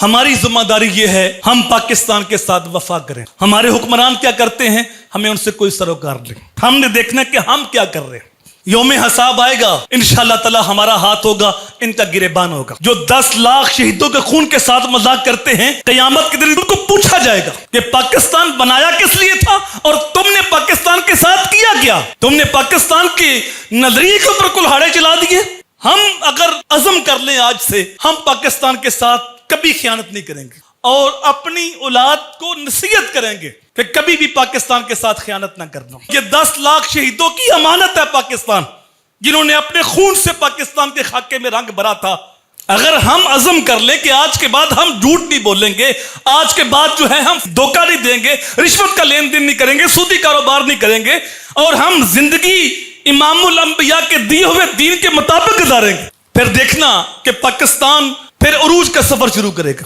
ہماری ذمہ داری یہ ہے ہم پاکستان کے ساتھ وفا کریں. ہمارے حکمران کیا کرتے ہیں ہمیں ان سے کوئی سروکار نہیں. ہم نے دیکھنا کہ ہم کیا کر رہے ہیں. یوم حساب آئے گا انشاءاللہ تعالی ہمارا ہاتھ ہوگا ان کا گریبان ہوگا. جو 10 لاکھ شہیدوں کے خون کے ساتھ مذاق کرتے ہیں قیامت کے دن ان کو پوچھا جائے گا کہ پاکستان بنایا کس لیے تھا اور تم نے پاکستان کے ساتھ کیا کیا. تم نے پاکستان کے نظریے کے اوپر کلہاڑے چلا دیے. ہم اگر عزم کر لیں آج سے ہم پاکستان کے ساتھ کبھی خیانت نہیں کریں گے اور اپنی اولاد کو نصیحت کریں گے کہ کبھی بھی پاکستان کے ساتھ خیانت نہ کرنا. یہ 10 لاکھ شہیدوں کی امانت ہے پاکستان جنہوں نے اپنے خون سے پاکستان کے خاکے میں رنگ بھرا تھا. اگر ہم عزم کر لیں کہ آج کے بعد ہم جھوٹ نہیں بولیں گے, آج کے بعد جو ہے ہم دھوکہ نہیں دیں گے, رشوت کا لین دین نہیں کریں گے, سودی کاروبار نہیں کریں گے اور ہم زندگی امام الانبیاء کے دیے ہوئے دین کے مطابق گزاریں گے, پھر دیکھنا کہ پاکستان پھر عروج کا سفر شروع کرے گا.